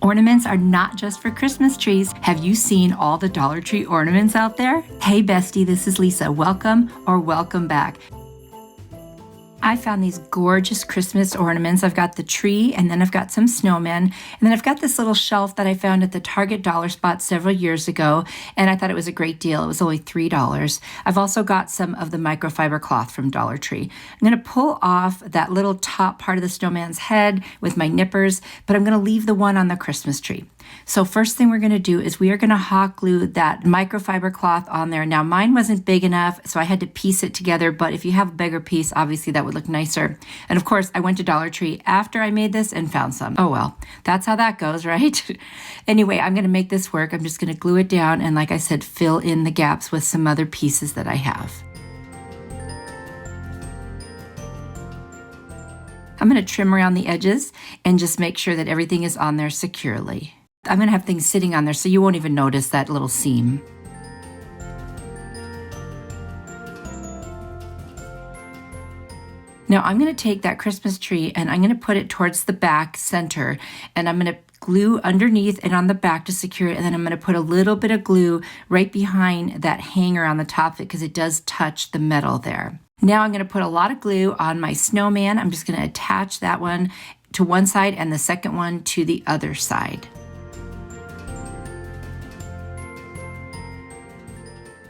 Ornaments are not just for Christmas trees. Have you seen all the Dollar Tree ornaments out there? Hey Bestie, this is Lisa. Welcome or welcome back. I found these gorgeous Christmas ornaments. I've got the tree, and then I've got some snowmen, and then I've got this little shelf that I found at the Target dollar spot several years ago, and I thought it was a great deal. It was only $3. I've also got some of the microfiber cloth from Dollar Tree. I'm going to pull off that little top part of the snowman's head with my nippers, but I'm going to leave the one on the Christmas tree. So first thing we're going to do is we are going to hot glue that microfiber cloth on there. Now mine wasn't big enough, so I had to piece it together, but if you have a bigger piece, obviously that would look nicer. And of course, I went to Dollar Tree after I made this and found some. Oh well, that's how that goes, right? Anyway, I'm going to make this work. I'm just going to glue it down and, like I said, fill in the gaps with some other pieces that I have. I'm going to trim around the edges and just make sure that everything is on there securely. I'm going to have things sitting on there so you won't even notice that little seam. Now I'm going to take that Christmas tree and I'm going to put it towards the back center, and I'm going to glue underneath and on the back to secure it, and then I'm going to put a little bit of glue right behind that hanger on the top of it because it does touch the metal there. Now I'm going to put a lot of glue on my snowman. I'm just going to attach that one to one side and the second one to the other side.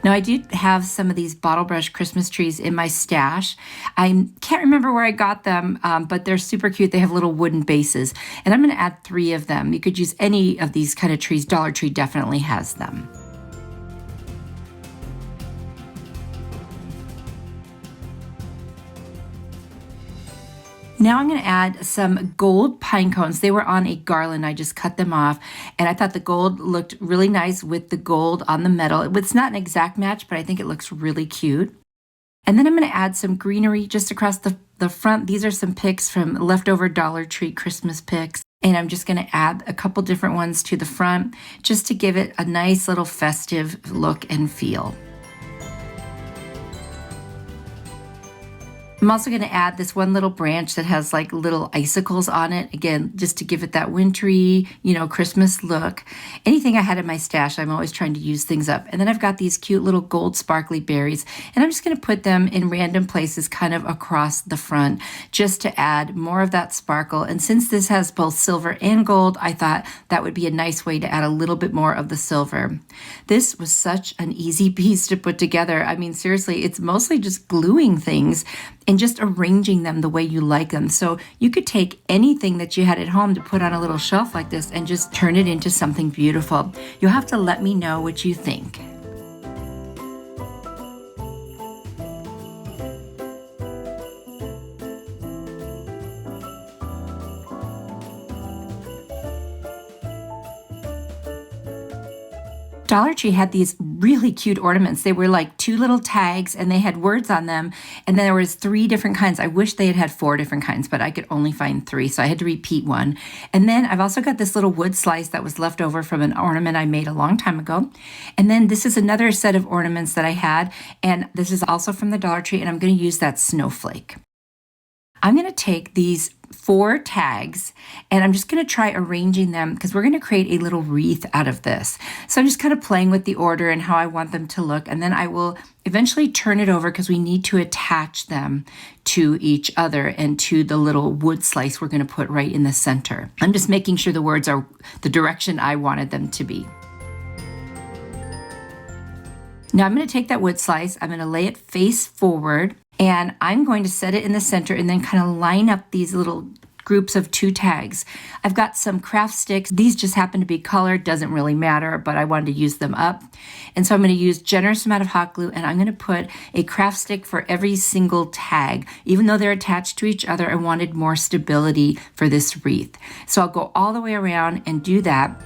Now I do have some of these bottle brush Christmas trees in my stash. I can't remember where I got them, but they're super cute. They have little wooden bases, and I'm going to add 3 of them. You could use any of these kind of trees. Dollar Tree definitely has them. Now I'm going to add some gold pine cones. They were on a garland. I just cut them off, and I thought the gold looked really nice with the gold on the metal. It's not an exact match, but I think it looks really cute. And then I'm going to add some greenery just across the front. These are some pics from leftover Dollar Tree Christmas pics. And I'm just going to add a couple different ones to the front just to give it a nice little festive look and feel. I'm also going to add this one little branch that has like little icicles on it, again, just to give it that wintry, Christmas look. Anything I had in my stash, I'm always trying to use things up. And then I've got these cute little gold sparkly berries, and I'm just going to put them in random places kind of across the front just to add more of that sparkle. And since this has both silver and gold, I thought that would be a nice way to add a little bit more of the silver. This was such an easy piece to put together. I mean, seriously, it's mostly just gluing things and just arranging them the way you like them. So you could take anything that you had at home to put on a little shelf like this and just turn it into something beautiful. You'll have to let me know what you think. Dollar Tree had these really cute ornaments. They were like 2 little tags, and they had words on them, and then there was 3 different kinds. I wish they had 4 different kinds, but I could only find 3, so I had to repeat one. And then I've also got this little wood slice that was left over from an ornament I made a long time ago. And then this is another set of ornaments that I had, and this is also from the Dollar Tree, and I'm going to use that snowflake. I'm going to take these 4 tags, and I'm just going to try arranging them because we're going to create a little wreath out of this. So I'm just kind of playing with the order and how I want them to look, and then I will eventually turn it over because we need to attach them to each other and to the little wood slice we're going to put right in the center. I'm just making sure the words are the direction I wanted them to be. Now I'm going to take that wood slice, I'm going to lay it face forward, and I'm going to set it in the center and then kind of line up these little groups of 2 tags. I've got some craft sticks. These just happen to be colored, doesn't really matter, but I wanted to use them up. And so I'm going to use generous amount of hot glue, and I'm going to put a craft stick for every single tag. Even though they're attached to each other, I wanted more stability for this wreath. So I'll go all the way around and do that.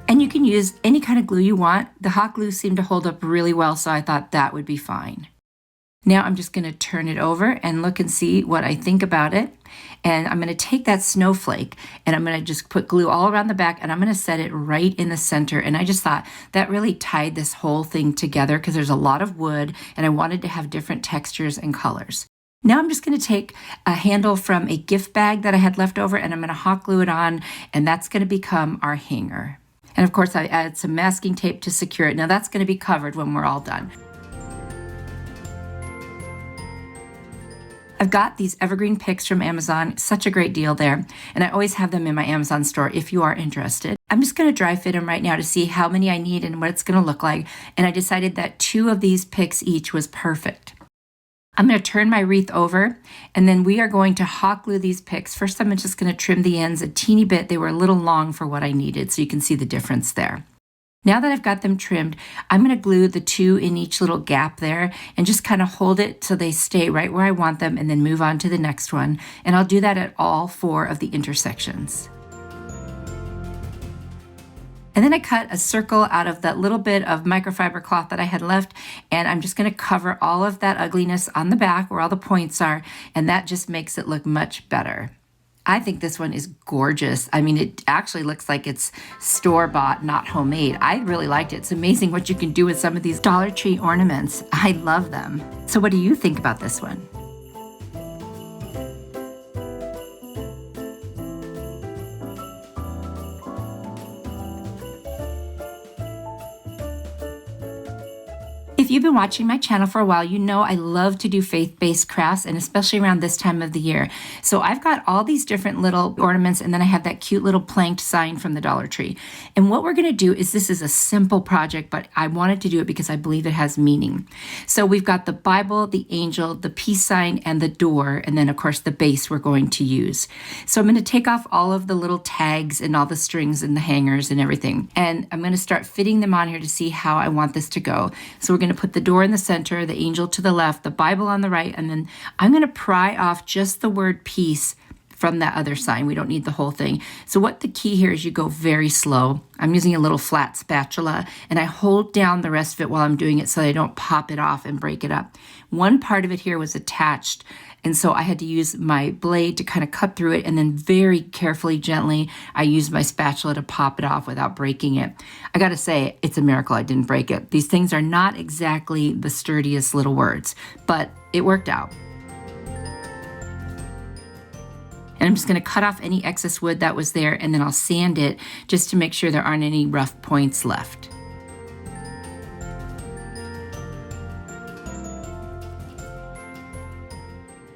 And you can use any kind of glue you want. The hot glue seemed to hold up really well, so I thought that would be fine. Now I'm just going to turn it over and look and see what I think about it. And I'm going to take that snowflake and I'm going to just put glue all around the back and I'm going to set it right in the center. And I just thought that really tied this whole thing together because there's a lot of wood and I wanted to have different textures and colors. Now I'm just going to take a handle from a gift bag that I had left over and I'm going to hot glue it on, and that's going to become our hanger. And of course I added some masking tape to secure it. Now that's going to be covered when we're all done. I've got these evergreen pics from Amazon, such a great deal there, and I always have them in my Amazon store if you are interested. I'm just going to dry fit them right now to see how many I need and what it's going to look like, and I decided that 2 of these pics each was perfect. I'm going to turn my wreath over, and then we are going to hot glue these pics. First, I'm just going to trim the ends a teeny bit. They were a little long for what I needed, so you can see the difference there. Now that I've got them trimmed, I'm going to glue the 2 in each little gap there and just kind of hold it so they stay right where I want them and then move on to the next one. And I'll do that at all 4 of the intersections. And then I cut a circle out of that little bit of microfiber cloth that I had left, and I'm just going to cover all of that ugliness on the back where all the points are, and that just makes it look much better. I think this one is gorgeous. I mean, it actually looks like it's store-bought, not homemade. I really liked it. It's amazing what you can do with some of these Dollar Tree ornaments. I love them. So what do you think about this one? If you've been watching my channel for a while, you know I love to do faith-based crafts, and especially around this time of the year. So I've got all these different little ornaments, and then I have that cute little planked sign from the Dollar Tree. And what we're going to do is, this is a simple project, but I wanted to do it because I believe it has meaning. So we've got the Bible, the angel, the peace sign, and the door, and then of course the base we're going to use. So I'm going to take off all of the little tags and all the strings and the hangers and everything, and I'm going to start fitting them on here to see how I want this to go. So we're going to put the door in the center, the angel to the left, the Bible on the right, and then I'm going to pry off just the word peace from that other sign. We don't need the whole thing. So what the key here is, you go very slow. I'm using a little flat spatula, and I hold down the rest of it while I'm doing it so I don't pop it off and break it up. One part of it here was attached, and so I had to use my blade to kind of cut through it, and then very carefully, gently, I used my spatula to pop it off without breaking it. I gotta say, it's a miracle I didn't break it. These things are not exactly the sturdiest little words, but it worked out. And I'm just going to cut off any excess wood that was there, and then I'll sand it just to make sure there aren't any rough points left.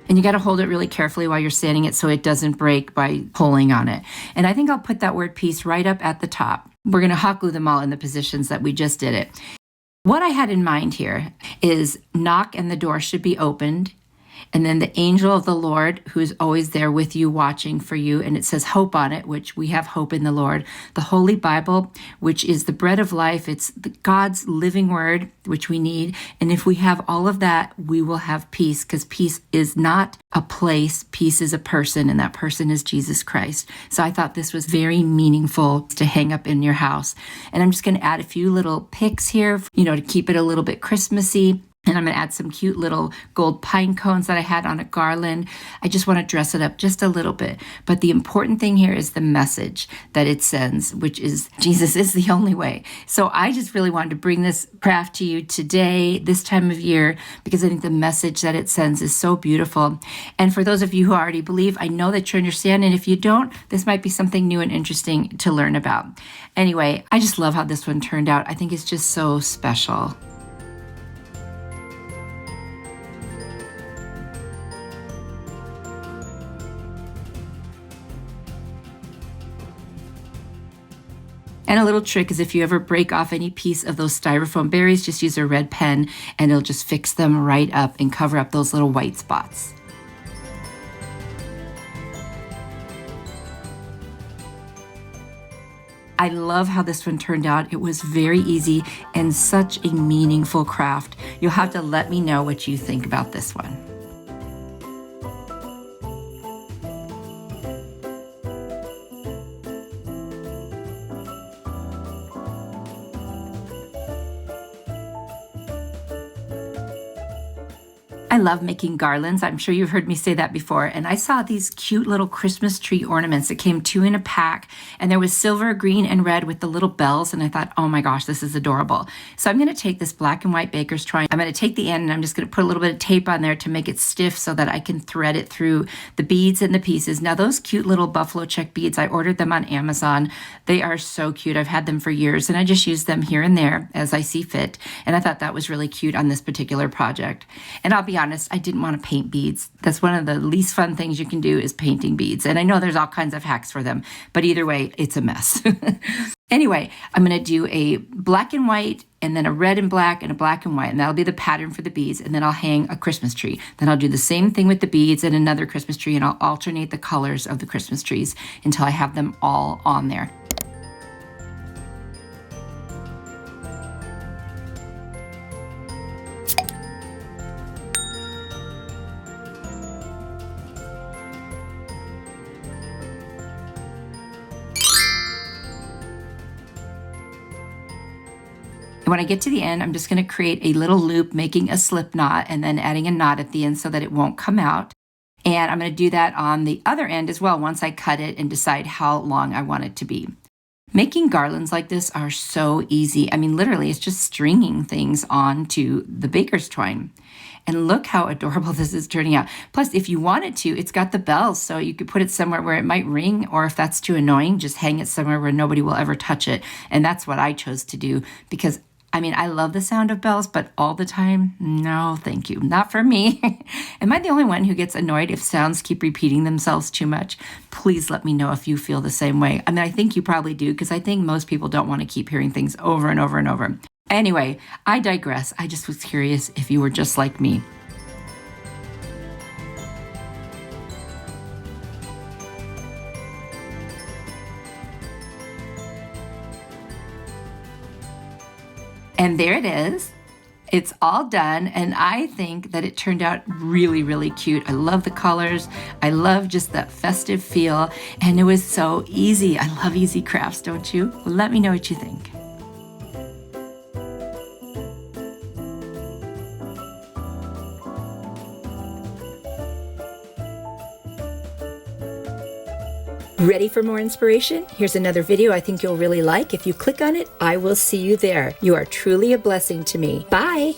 And you got to hold it really carefully while you're sanding it so it doesn't break by pulling on it. And I think I'll put that word peace right up at the top. We're going to hot glue them all in the positions that we just did it. What I had in mind here is knock and the door should be opened. And then the angel of the Lord, who's always there with you, watching for you. And it says hope on it, which we have hope in the Lord. The Holy Bible, which is the bread of life. It's God's living word, which we need. And if we have all of that, we will have peace, because peace is not a place. Peace is a person, and that person is Jesus Christ. So I thought this was very meaningful to hang up in your house. And I'm just going to add a few little pics here, to keep it a little bit Christmassy. And I'm going to add some cute little gold pine cones that I had on a garland. I just want to dress it up just a little bit. But the important thing here is the message that it sends, which is Jesus is the only way. So I just really wanted to bring this craft to you today, this time of year, because I think the message that it sends is so beautiful. And for those of you who already believe, I know that you understand. And if you don't, this might be something new and interesting to learn about. Anyway, I just love how this one turned out. I think it's just so special. And a little trick is, if you ever break off any piece of those styrofoam berries, just use a red pen and it'll just fix them right up and cover up those little white spots. I love how this one turned out. It was very easy and such a meaningful craft. You'll have to let me know what you think about this one. I love making garlands. I'm sure you've heard me say that before. And I saw these cute little Christmas tree ornaments that came 2 in a pack. And there was silver, green, and red with the little bells. And I thought, oh my gosh, this is adorable. So I'm going to take this black and white baker's twine. I'm going to take the end and I'm just going to put a little bit of tape on there to make it stiff so that I can thread it through the beads and the pieces. Now those cute little buffalo check beads, I ordered them on Amazon. They are so cute. I've had them for years and I just use them here and there as I see fit. And I thought that was really cute on this particular project. And I'll be honest, I didn't want to paint beads. That's one of the least fun things you can do is painting beads. And I know there's all kinds of hacks for them, but either way, it's a mess. Anyway, I'm going to do a black and white and then a red and black and a black and white. And that'll be the pattern for the beads. And then I'll hang a Christmas tree. Then I'll do the same thing with the beads and another Christmas tree. And I'll alternate the colors of the Christmas trees until I have them all on there. And when I get to the end, I'm just going to create a little loop, making a slip knot and then adding a knot at the end so that it won't come out. And I'm going to do that on the other end as well once I cut it and decide how long I want it to be. Making garlands like this are so easy. I mean, literally, it's just stringing things onto the baker's twine. And look how adorable this is turning out. Plus, if you wanted to, it's got the bells, so you could put it somewhere where it might ring, or if that's too annoying, just hang it somewhere where nobody will ever touch it. And that's what I chose to do because I mean, I love the sound of bells, but all the time, no, thank you. Not for me. Am I the only one who gets annoyed if sounds keep repeating themselves too much? Please let me know if you feel the same way. I mean, I think you probably do, because I think most people don't want to keep hearing things over and over and over. Anyway, I digress. I just was curious if you were just like me. And there it is. It's all done, and I think that it turned out really, really cute. I love the colors. I love just that festive feel, and it was so easy. I love easy crafts, don't you? Let me know what you think. Ready for more inspiration? Here's another video I think you'll really like. If you click on it, I will see you there. You are truly a blessing to me. Bye!